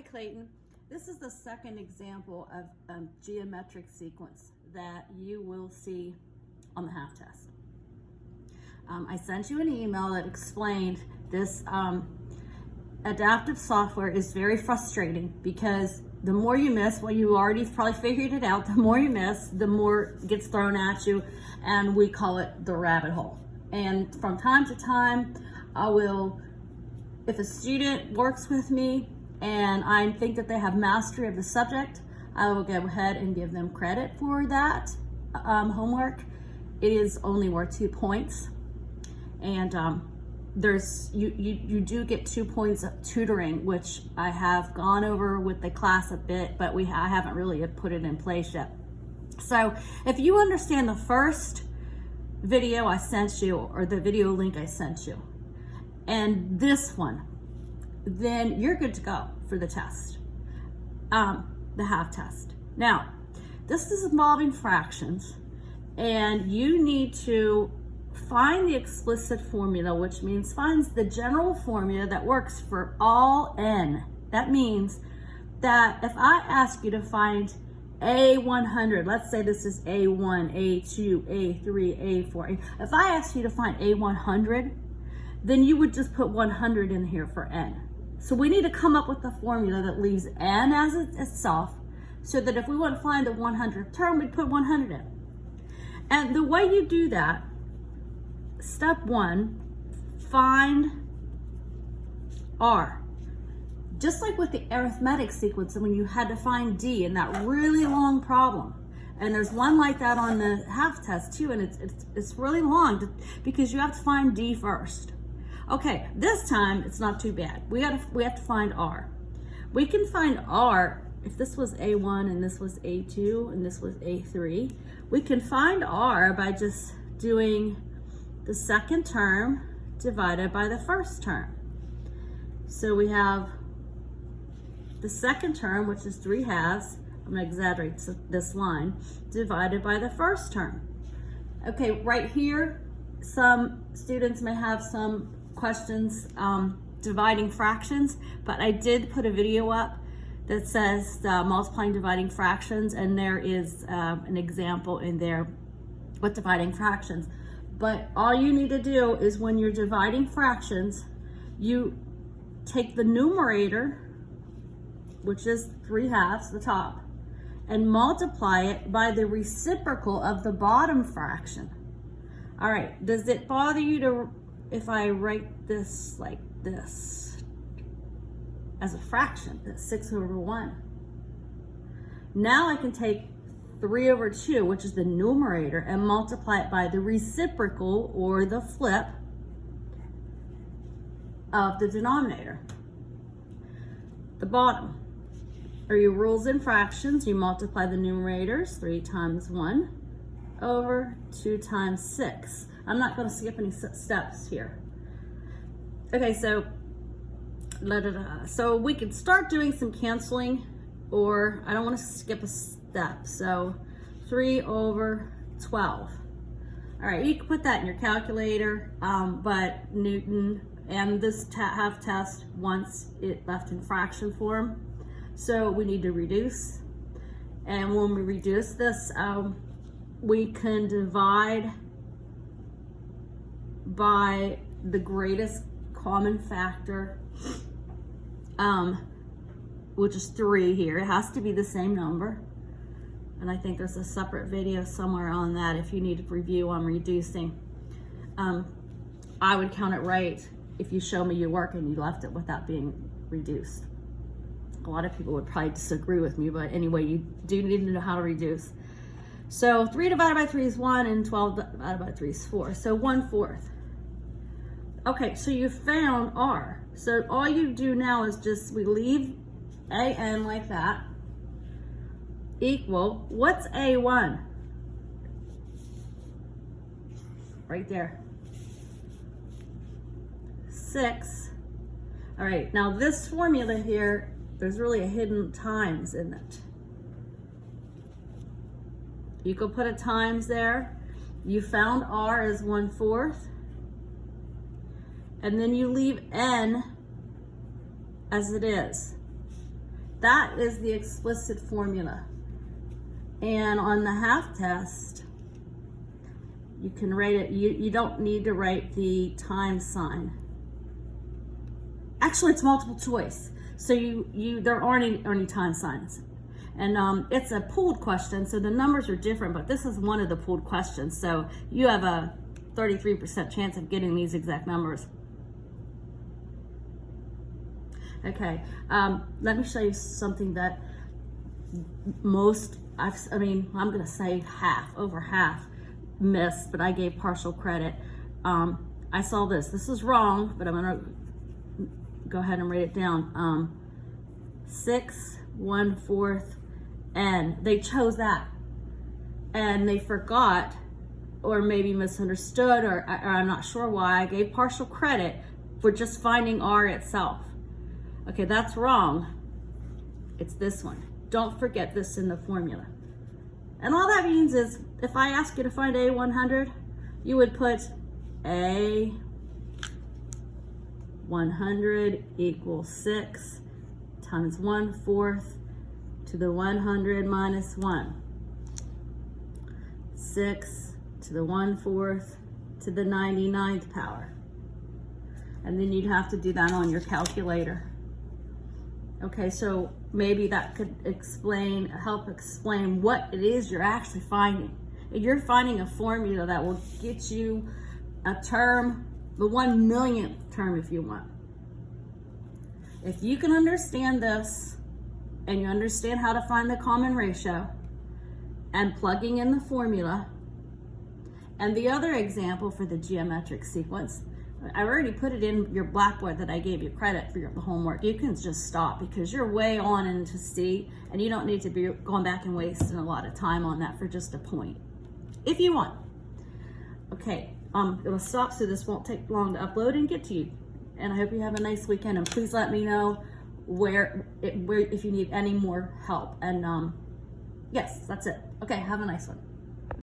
Hi Clayton, this is the second example of geometric sequence that you will see on the half test. I sent you an email that explained this adaptive software is very frustrating because the more you miss, well, you already probably figured it out, the more you miss, the more gets thrown at you, and we call it the rabbit hole. And from time to time, I will, if a student works with me and I think that they have mastery of the subject, I will go ahead and give them credit for that homework. It is only worth 2 points. And you do get 2 points of tutoring, which I have gone over with the class a bit, but I haven't really put it in place yet. So if you understand the first video I sent you, or the video link I sent you, and this one, then you're good to go for the test, the half test. Now, this is involving fractions, and you need to find the explicit formula, which means finds the general formula that works for all n. That means that if I ask you to find A100, let's say this is A1, A2, A3, A4. If I asked you to find A100, then you would just put 100 in here for n. So we need to come up with a formula that leaves n as itself, so that if we want to find the 100th term, we'd put 100 in. And the way you do that, step 1, find r. Just like with the arithmetic sequence, when you had to find d in that really long problem. And there's one like that on the half test too, and it's really long because you have to find d first. Okay, this time it's not too bad. We have to find r. We can find r if this was A1 and this was A2 and this was A3. We can find r by just doing the second term divided by the first term. So we have the second term, which is 3/2, I'm gonna exaggerate this line, divided by the first term. Okay, right here, some students may have some questions dividing fractions, but I did put a video up that says multiplying dividing fractions, and there is an example in there with dividing fractions. But all you need to do is when you're dividing fractions, you take the numerator, which is 3/2, the top, and multiply it by the reciprocal of the bottom fraction. All right, does it bother you to, if I write this like this as a fraction, that's 6/1. Now I can take 3/2, which is the numerator, and multiply it by the reciprocal, or the flip, of the denominator. The bottom are your rules in fractions. You multiply the numerators, 3 times 1 over 2 times 6. I'm not going to skip any steps here. Okay, so so we can start doing some canceling, or I don't want to skip a step. So 3/12. All right, you can put that in your calculator, but Newton and this half test wants it left in fraction form. So we need to reduce. And when we reduce this, we can divide by the greatest common factor, which is 3 here. It has to be the same number. And I think there's a separate video somewhere on that if you need a review on reducing. I would count it right if you show me your work and you left it without being reduced. A lot of people would probably disagree with me, but anyway, you do need to know how to reduce. So 3 divided by 3 is 1, and 12 divided by 3 is 4. So 1/4. Okay, so you found r. So all you do now is we leave an like that, equal, what's A1? Right there. 6. All right, now this formula here, there's really a hidden times in it. You could put a times there. You found r as 1/4. And then you leave n as it is. that is the explicit formula. And on the half test, you can write it, you don't need to write the times sign. Actually, it's multiple choice. So there aren't any time signs. And it's a pooled question, so the numbers are different, but this is one of the pooled questions. So you have a 33% chance of getting these exact numbers. Okay, let me show you something that I'm gonna say over half missed, but I gave partial credit. I saw this. This is wrong, but I'm gonna go ahead and write it down. 6 1/4 n. They chose that, and they forgot, or maybe misunderstood, or I'm not sure why. I gave partial credit for just finding r itself. Okay, that's wrong. It's this one. Don't forget this in the formula. And all that means is, if I ask you to find A100, you would put A100 equals 6 times 1/4 to the 100 minus 1. 6 to the 1/4 to the 99th power. And then you'd have to do that on your calculator. Okay, so maybe that could help explain what it is you're actually finding. You're finding a formula that will get you a term, the 1/1,000,000th term if you want. If you can understand this, and you understand how to find the common ratio, and plugging in the formula, and the other example for the geometric sequence, I already put it in your Blackboard that I gave you credit for your homework. You can just stop because you're way on into C, and you don't need to be going back and wasting a lot of time on that for just a point, if you want. Okay, it will stop so this won't take long to upload and get to you. And I hope you have a nice weekend, and please let me know where if you need any more help. And yes, that's it. Okay, have a nice one.